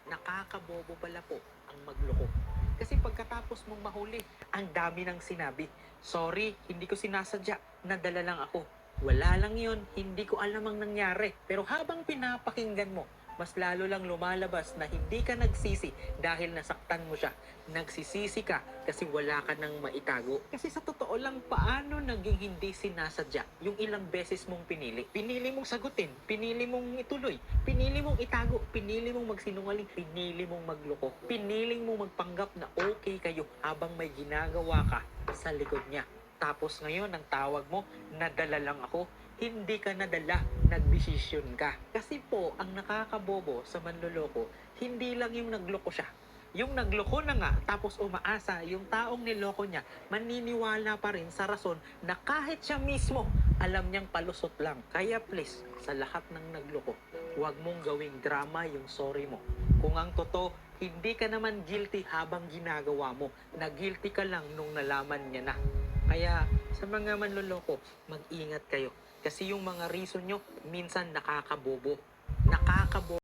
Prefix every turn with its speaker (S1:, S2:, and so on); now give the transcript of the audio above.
S1: Nakakabobo pala po ang magloko. Kasi pagkatapos mong mahuli, ang dami ng sinabi. Sorry, hindi ko sinasadya. Nadala lang ako. Wala lang yun, hindi ko alam ang nangyari. Pero habang pinapakinggan mo, mas lalo lang lumalabas na hindi ka nagsisi dahil nasaktan mo siya. Nagsisisi ka kasi wala ka nang maitago. Kasi sa totoo lang, paano naging hindi sinasadya yung ilang beses mong pinili? Pinili mong sagutin, pinili mong ituloy, pinili mong itago, pinili mong magsinungaling, pinili mong magloko, pinili mong magpanggap na okay kayo habang may ginagawa ka sa likod niya. Tapos ngayon, ang tawag mo, nadala lang ako. Hindi ka nadala, nagdesisyon ka. Kasi po, ang nakakabobo sa manloloko, hindi lang yung nagloko siya. Yung nagloko na nga, tapos umaasa, yung taong niloko niya, maniniwala pa rin sa rason na kahit siya mismo, alam niyang palusot lang. Kaya please, sa lahat ng nagloko, huwag mong gawing drama yung sorry mo. Kung ang totoo, hindi ka naman guilty habang ginagawa mo. Na guilty ka lang nung nalaman niya na. Kaya sa mga manloloko, mag-ingat kayo. Kasi yung mga reason nyo, minsan nakakabobo. Nakakabobo.